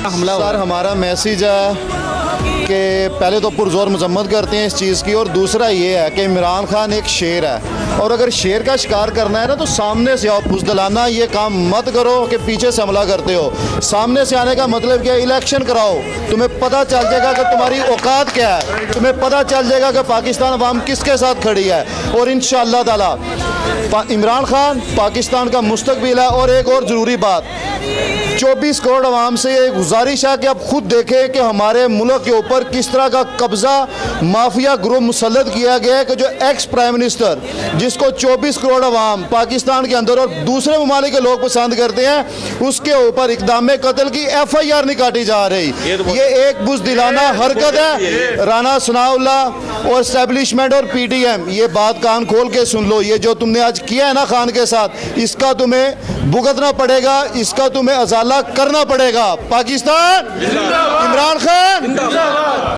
हमला सर हमारा मैसेज है कि पहले तो पुरजोर मजम्मत करते हैं इस चीज़ की, और दूसरा ये है कि इमरान खान एक शेर है, और अगर शेर का शिकार करना है ना तो सामने से आओ। बुज़दिलाना ये काम मत करो कि पीछे से हमला करते हो। सामने से आने का मतलब क्या है? इलेक्शन कराओ, तुम्हें पता चल जाएगा कि तुम्हारी औकात क्या है, तुम्हें पता चल जाएगा कि पाकिस्तान अवाम किसके साथ खड़ी है। और इंशाअल्लाह ताला इमरान खान पाकिस्तान का मुस्तकबिल है। और एक और ज़रूरी बात, 24 करोड़ अवाम से ये गुजारिश है कि आप खुद देखें कि हमारे मुल्क के ऊपर किस तरह का कब्ज़ा माफिया ग्रुप मुसल्लत किया गया है कि जो एक्स प्राइम मिनिस्टर, जिसको 24 करोड़ अवाम पाकिस्तान के अंदर और दूसरे ममालिक के लोग पसंद करते हैं, उसके ऊपर इक़दाम कत्ल की FIR नहीं काटी जा रही। ये एक बुज़दिलाना हरकत है। राना सनाउल्लाह और इस्टेब्लिशमेंट और PTM, ये बात कान खोल के सुन लो। ये जो तुमने आज किया है ना खान के साथ, इसका तुम्हें भुगतना पड़ेगा, इसका तुम्हें अजाला करना पड़ेगा। पाकिस्तान